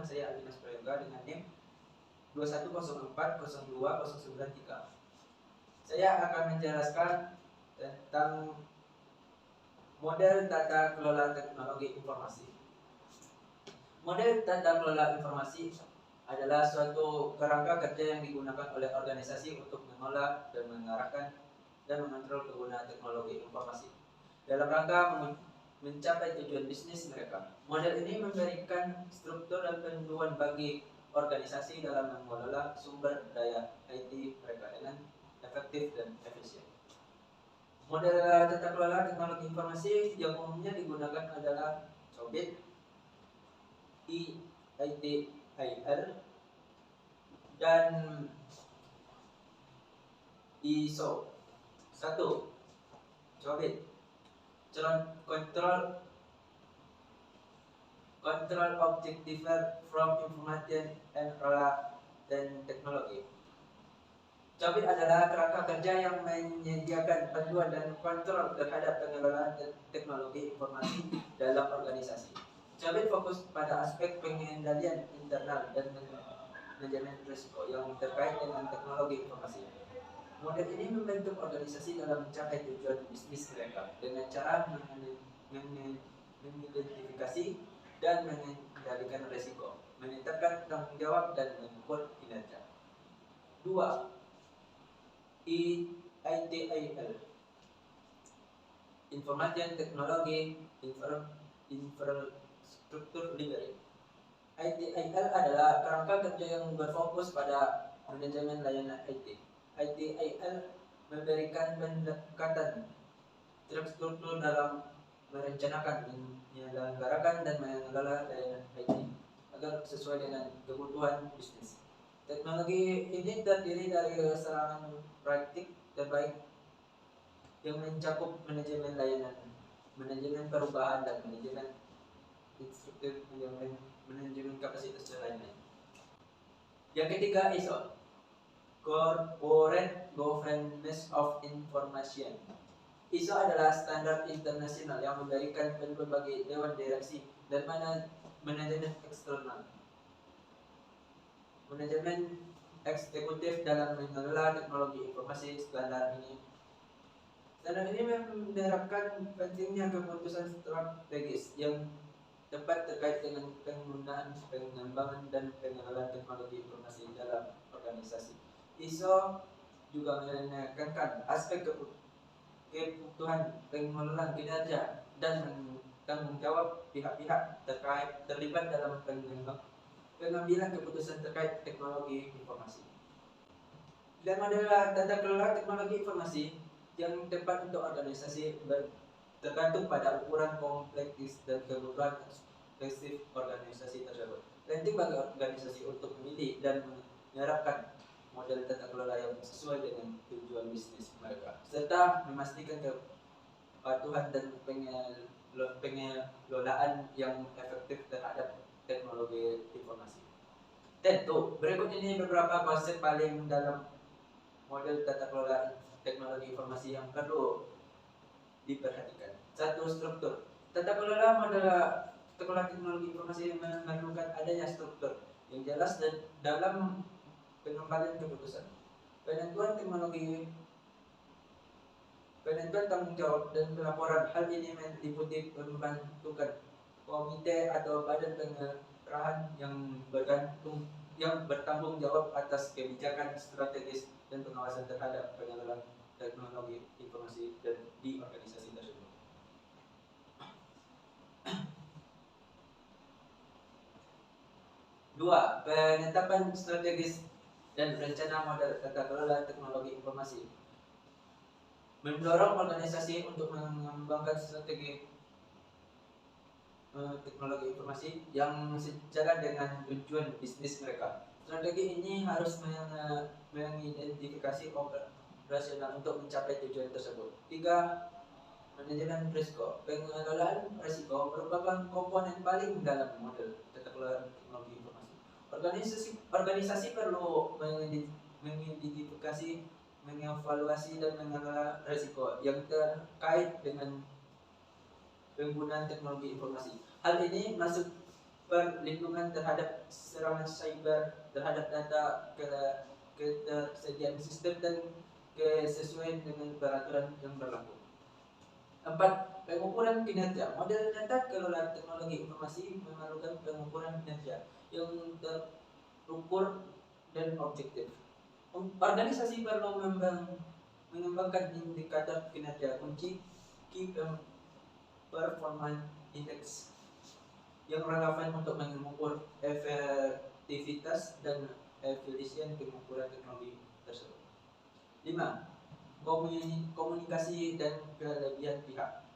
Perkenalkan, saya Abinas Prayoga dengan NIM 210402093. Saya akan menjelaskan tentang model tata kelola teknologi informasi. Model tata kelola informasi adalah suatu kerangka kerja yang digunakan oleh organisasi untuk mengelola dan mengarahkan dan mengontrol penggunaan teknologi informasi dalam rangka mencapai tujuan bisnis mereka. Model ini memberikan struktur dan panduan bagi organisasi dalam mengelola sumber daya IT mereka dengan efektif dan efisien. Model tata kelola teknologi informasi yang umumnya digunakan adalah COBIT, ITIL, dan ISO. 1. COBIT, Control Objective from Information and Related Technology. COBIT adalah kerangka kerja yang menyediakan panduan dan kontrol terhadap pengelolaan teknologi informasi dalam organisasi. COBIT fokus pada aspek pengendalian internal dan manajemen risiko yang terkait dengan teknologi informasi. Model ini membantu organisasi dalam mencapai tujuan bisnis mereka dengan cara mengidentifikasi dan mengendalikan risiko, menetapkan tanggung jawab dan mengukur kinerja. 2. ITIL, Information Technology Infrastructure Delivery. ITIL adalah kerangka kerja yang berfokus pada manajemen layanan IT. ITIL memberikan pendekatan terstruktur dalam merencanakan, menyelenggarakan, dan mengelola layanan IT agar sesuai dengan kebutuhan bisnis. Teknologi ini terdiri dari serangan praktik terbaik yang mencakup manajemen layanan, manajemen perubahan, dan manajemen infrastruktur, manajemen kapasitas dan lain-lain. Yang ketiga, ISO, Corporate Governance of Information. ISO adalah standar internasional yang memberikan panduan bagi dewan direksi dan manajemen eksternal, manajemen eksekutif dalam mengelola teknologi informasi. Standar ini menerapkan pentingnya keputusan strategis yang tepat terkait dengan penggunaan, pengembangan, dan pengelolaan teknologi informasi dalam organisasi. ISO juga menekankan aspek kebutuhan, pengelolaan kinerja, dan tanggung jawab pihak-pihak terlibat dalam pengambilan keputusan terkait teknologi informasi. Dan model tata kelola teknologi informasi yang tepat untuk organisasi tergantung pada ukuran, kompleksitas, dan kebutuhan spesifik organisasi tersebut. Penting bagi organisasi untuk memilih dan menerapkan model tata kelola yang sesuai dengan tujuan bisnis mereka, serta memastikan kepatuhan dan pengelolaan yang efektif terhadap teknologi informasi. Tentu, berikut ini beberapa konsep paling dalam model tata kelola teknologi informasi yang perlu diperhatikan. 1. Struktur. Tata kelola model tata kelola teknologi informasi memerlukan adanya struktur yang jelas dan dalam pengembalian keputusan, penentuan teknologi, penentuan tanggung jawab, dan pelaporan. Hal ini meliputi pembentukan komite atau badan pengerahan yang bertanggung jawab atas kebijakan strategis dan pengawasan terhadap pengelolaan teknologi informasi dan di organisasi tersebut. 2. Penetapan strategis dan rencana model tata kelola teknologi informasi. Mendorong organisasi untuk mengembangkan strategi teknologi informasi yang sejalan dengan tujuan bisnis mereka. Strategi ini harus mengidentifikasi operasional untuk mencapai tujuan tersebut. 3. Manajemen risiko. Pengelolaan risiko merupakan komponen paling dalam model tata kelola teknologi informasi. Organisasi perlu mengidentifikasi, mengevaluasi, dan mengelola risiko yang terkait dengan penggunaan teknologi informasi. Hal ini masuk perlindungan terhadap serangan cyber terhadap data, ketersediaan sistem dan kesesuaian dengan peraturan yang berlaku. 4. Pengukuran kinerja. Model data kelola teknologi informasi memerlukan pengukuran kinerja yang terukur dan objektif. Organisasi perlu mengembangkan indikator kinerja kunci Key Performance Index yang relevan untuk mengukur efektivitas dan efisien pengukuran teknologi tersebut. 5. Komunikasi dan kelebihan pihak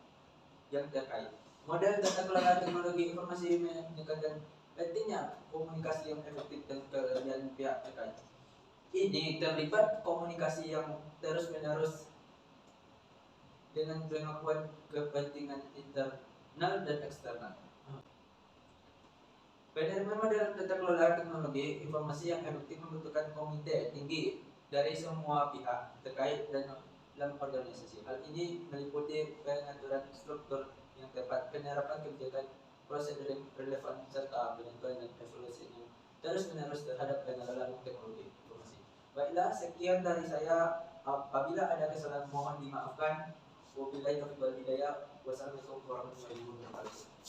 yang terkait. Model tata kelola teknologi informasi menekankan pentingnya komunikasi yang efektif dan kelebihan pihak terkait. Ini terlibat komunikasi yang terus-menerus dengan pengakuan kepentingan internal dan eksternal. Penerapan model tata kelola teknologi informasi yang efektif membutuhkan komite tinggi dari semua pihak terkait dalam organisasi. Hal ini meliputi pengaturan struktur yang tepat, penerapan kebijakan, prosedur yang relevan, serta penentuan dan evaluasi yang terus-menerus terhadap pengelolaan teknologi informasi. Baiklah, sekian dari saya. Apabila ada kesalahan mohon dimaafkan. Wabillahi taufiq wal hidayah. Wassalamualaikum warahmatullahi wabarakatuh.